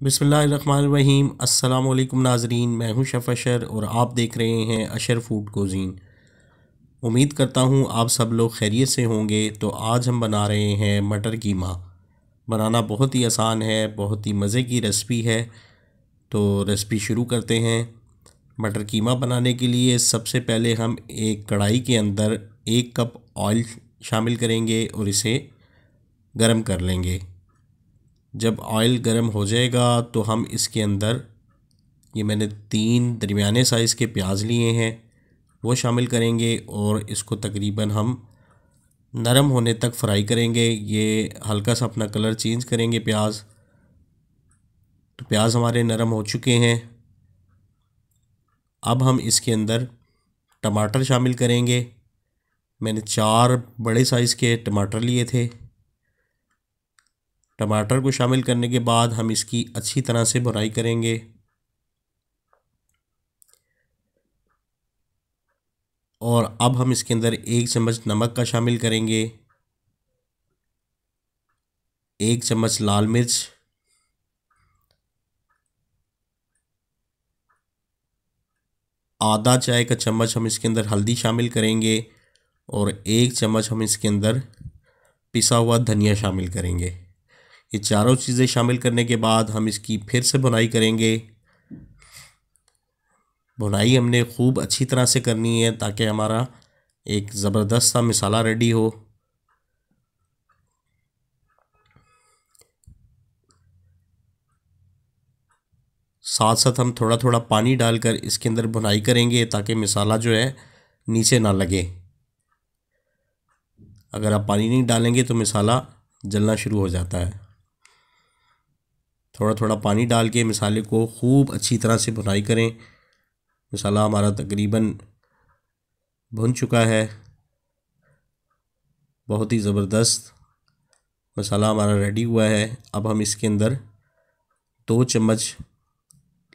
बिस्मिल्लाहिर्रहमानिर्रहीम। अस्सलाम वालेकुम नाज़रीन, मैं हूं शेफ़ अशर और आप देख रहे हैं अशर फूड कुज़ीन। उम्मीद करता हूं आप सब लोग खैरियत से होंगे। तो आज हम बना रहे हैं मटर कीमा। बनाना बहुत ही आसान है, बहुत ही मज़े की रेसिपी है। तो रेसिपी शुरू करते हैं। मटर कीमा बनाने के लिए सबसे पहले हम एक कढ़ाई के अंदर 1 कप ऑयल शामिल करेंगे और इसे गरम कर लेंगे। जब ऑयल गर्म हो जाएगा तो हम इसके अंदर ये मैंने 3 दरमियाने साइज़ के प्याज लिए हैं वो शामिल करेंगे और इसको तकरीबन हम नरम होने तक फ्राई करेंगे। ये हल्का सा अपना कलर चेंज करेंगे प्याज। तो प्याज हमारे नरम हो चुके हैं। अब हम इसके अंदर टमाटर शामिल करेंगे। मैंने 4 बड़े साइज़ के टमाटर लिए थे। टमाटर को शामिल करने के बाद हम इसकी अच्छी तरह से भुनाई करेंगे और अब हम इसके अंदर 1 चम्मच नमक का शामिल करेंगे, 1 चम्मच लाल मिर्च, आधा चाय का चम्मच हम इसके अंदर हल्दी शामिल करेंगे और 1 चम्मच हम इसके अंदर पिसा हुआ धनिया शामिल करेंगे। ये चारों चीज़ें शामिल करने के बाद हम इसकी फिर से भुनाई करेंगे। भुनाई हमने खूब अच्छी तरह से करनी है ताकि हमारा एक ज़बरदस्त सा मसाला रेडी हो। साथ साथ हम थोड़ा थोड़ा पानी डालकर इसके अंदर भुनाई करेंगे ताकि मसाला जो है नीचे ना लगे। अगर आप पानी नहीं डालेंगे तो मसाला जलना शुरू हो जाता है। थोड़ा थोड़ा पानी डाल के मसाले को खूब अच्छी तरह से भुनाई करें। मसाला हमारा तकरीबन भुन चुका है। बहुत ही ज़बरदस्त मसाला हमारा रेडी हुआ है। अब हम इसके अंदर 2 चम्मच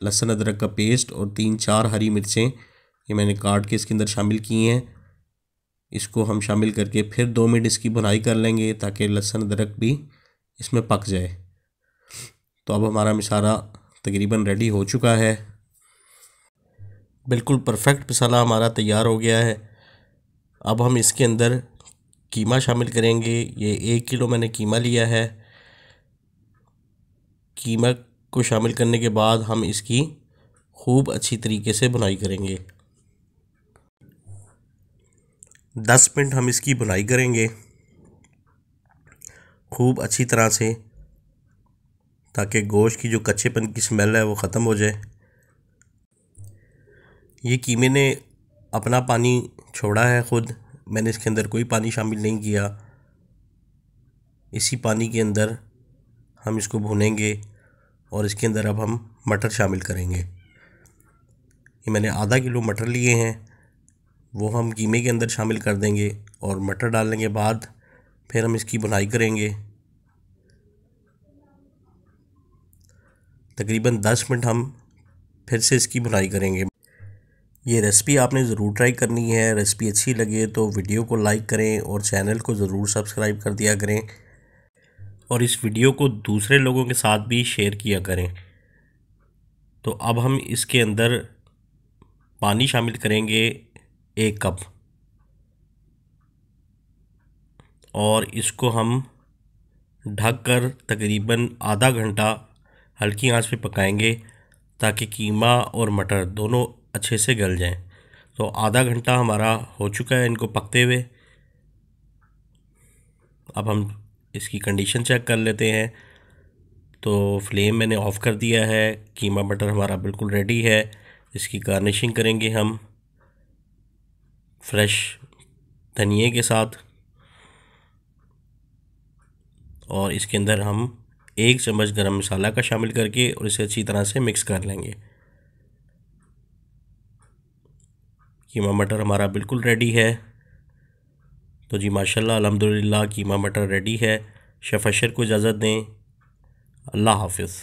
लहसुन अदरक का पेस्ट और 3-4 हरी मिर्चें ये मैंने काट के इसके अंदर शामिल की हैं। इसको हम शामिल करके फिर 2 मिनट इसकी भुनाई कर लेंगे ताकि लहसुन अदरक भी इसमें पक जाए। तो अब हमारा मसाला तकरीबन रेडी हो चुका है। बिल्कुल परफेक्ट मसाला हमारा तैयार हो गया है। अब हम इसके अंदर कीमा शामिल करेंगे। ये 1 किलो मैंने कीमा लिया है। कीमा को शामिल करने के बाद हम इसकी खूब अच्छी तरीके से भुनाई करेंगे। 10 मिनट हम इसकी भुनाई करेंगे खूब अच्छी तरह से ताकि गोश्त की जो कच्चेपन की स्मेल है वो ख़त्म हो जाए। ये कीमे ने अपना पानी छोड़ा है ख़ुद। मैंने इसके अंदर कोई पानी शामिल नहीं किया। इसी पानी के अंदर हम इसको भूनेंगे और इसके अंदर अब हम मटर शामिल करेंगे। ये मैंने आधा किलो मटर लिए हैं वो हम कीमे के अंदर शामिल कर देंगे और मटर डालने के बाद फिर हम इसकी भुनाई करेंगे। तकरीबन 10 मिनट हम फिर से इसकी भुनाई करेंगे। ये रेसिपी आपने ज़रूर ट्राई करनी है। रेसिपी अच्छी लगे तो वीडियो को लाइक करें और चैनल को ज़रूर सब्सक्राइब कर दिया करें और इस वीडियो को दूसरे लोगों के साथ भी शेयर किया करें। तो अब हम इसके अंदर पानी शामिल करेंगे 1 कप और इसको हम ढककर तकरीबन आधा घंटा हल्की आंच पे पकाएंगे ताकि कीमा और मटर दोनों अच्छे से गल जाएं। तो आधा घंटा हमारा हो चुका है इनको पकते हुए। अब हम इसकी कंडीशन चेक कर लेते हैं। तो फ्लेम मैंने ऑफ़ कर दिया है। कीमा मटर हमारा बिल्कुल रेडी है। इसकी गार्निशिंग करेंगे हम फ्रेश धनिए के साथ और इसके अंदर हम 1 चम्मच गरम मसाला का शामिल करके और इसे अच्छी तरह से मिक्स कर लेंगे। कीमा मटर हमारा बिल्कुल रेडी है। तो जी माशाल्लाह अल्हम्दुलिल्लाह कीमा मटर रेडी है। शेफ़ अशर को इजाज़त दें। अल्लाह हाफ़िज़।